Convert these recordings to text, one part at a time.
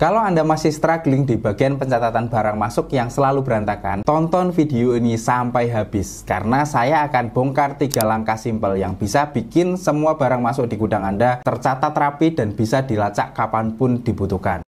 Kalau Anda masih struggling di bagian pencatatan barang masuk yang selalu berantakan, tonton video ini sampai habis karena saya akan bongkar 3 langkah simpel yang bisa bikin semua barang masuk di gudang Anda tercatat rapi dan bisa dilacak kapanpun dibutuhkan.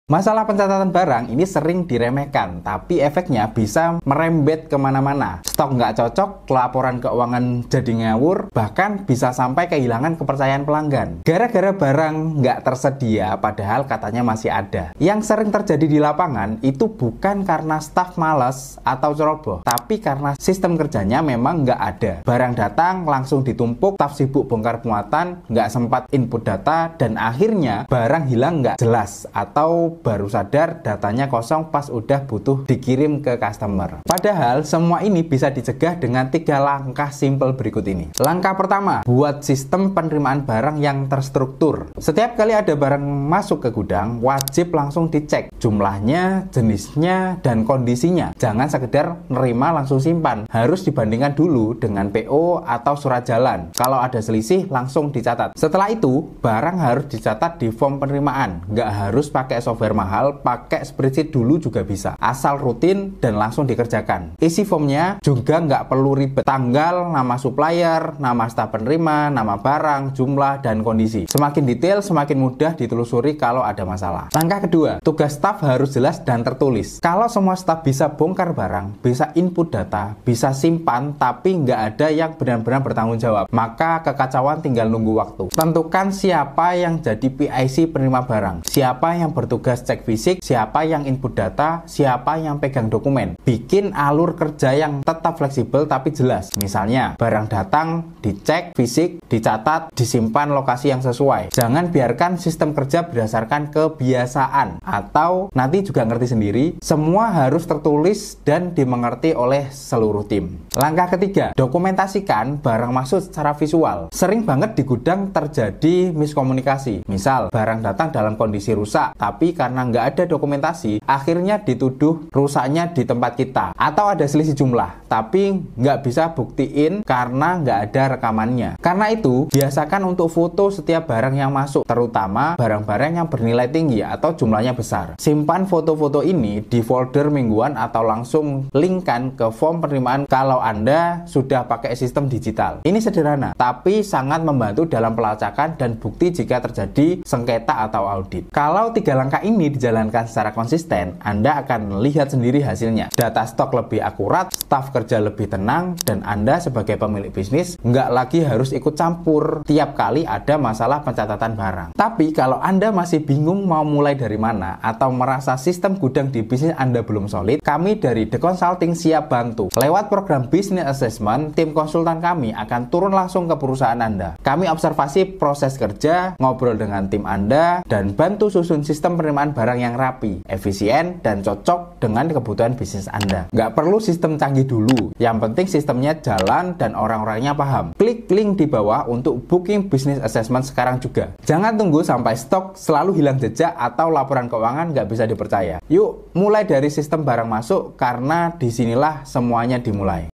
Masalah pencatatan barang ini sering diremehkan, tapi efeknya bisa merembet kemana-mana. Stok nggak cocok, laporan keuangan jadi ngawur, bahkan bisa sampai kehilangan kepercayaan pelanggan. Gara-gara barang nggak tersedia, padahal katanya masih ada. Yang sering terjadi di lapangan itu bukan karena staf malas atau ceroboh, tapi karena sistem kerjanya memang nggak ada. Barang datang, langsung ditumpuk, staf sibuk bongkar muatan, nggak sempat input data, dan akhirnya barang hilang nggak jelas, atau baru sadar datanya kosong pas udah butuh dikirim ke customer. Padahal semua ini bisa dicegah dengan 3 langkah simple berikut ini. Langkah pertama, buat sistem penerimaan barang yang terstruktur. Setiap kali ada barang masuk ke gudang, wajib langsung dicek jumlahnya, jenisnya, dan kondisinya. Jangan sekedar nerima langsung simpan. Harus dibandingkan dulu dengan PO atau surat jalan. Kalau ada selisih, langsung dicatat. Setelah itu, barang harus dicatat di form penerimaan. Nggak harus pakai software mahal, pakai spreadsheet dulu juga bisa. Asal rutin dan langsung dikerjakan. Isi formnya juga nggak perlu ribet. Tanggal, nama supplier, nama staf penerima, nama barang, jumlah, dan kondisi. Semakin detail, semakin mudah ditelusuri kalau ada masalah. Langkah kedua, tugas staf harus jelas dan tertulis. Kalau semua staf bisa bongkar barang, bisa input data, bisa simpan, tapi nggak ada yang benar-benar bertanggung jawab, maka kekacauan tinggal nunggu waktu. Tentukan siapa yang jadi PIC penerima barang, siapa yang bertugas cek fisik, siapa yang input data, siapa yang pegang dokumen. Bikin alur kerja yang tetap fleksibel tapi jelas. Misalnya, barang datang, dicek fisik, dicatat, disimpan lokasi yang sesuai. Jangan biarkan sistem kerja berdasarkan kebiasaan atau nanti juga ngerti sendiri. Semua harus tertulis dan dimengerti oleh seluruh tim. Langkah ketiga, dokumentasikan barang masuk secara visual. Sering banget di gudang terjadi miskomunikasi. Misal, barang datang dalam kondisi rusak, tapi karena nggak ada dokumentasi, akhirnya dituduh rusaknya di tempat kita. Atau ada selisih jumlah, tapi nggak bisa buktiin karena nggak ada rekamannya. Karena itu, biasakan untuk foto setiap barang yang masuk, terutama barang-barang yang bernilai tinggi atau jumlahnya besar. Simpan foto-foto ini di folder mingguan atau langsung linkkan ke form penerimaan kalau Anda sudah pakai sistem digital. Ini sederhana, tapi sangat membantu dalam pelacakan dan bukti jika terjadi sengketa atau audit. Kalau 3 langkah ini dijalankan secara konsisten, Anda akan lihat sendiri hasilnya. Data stok lebih akurat, staf kerja lebih tenang, dan Anda sebagai pemilik bisnis nggak lagi harus ikut campur tiap kali ada masalah pencatatan barang. Tapi kalau Anda masih bingung mau mulai dari mana atau merasa sistem gudang di bisnis Anda belum solid, kami dari The Consulting siap bantu. Lewat program Business Assessment, tim konsultan kami akan turun langsung ke perusahaan Anda. Kami observasi proses kerja, ngobrol dengan tim Anda, dan bantu susun sistem penerimaan barang yang rapi, efisien, dan cocok dengan kebutuhan bisnis Anda. Nggak perlu sistem canggih dulu, yang penting sistemnya jalan dan orang-orangnya paham. Klik link di bawah untuk booking business assessment sekarang juga. Jangan tunggu sampai stok selalu hilang jejak atau laporan keuangan nggak bisa dipercaya. Yuk, mulai dari sistem barang masuk karena disinilah semuanya dimulai.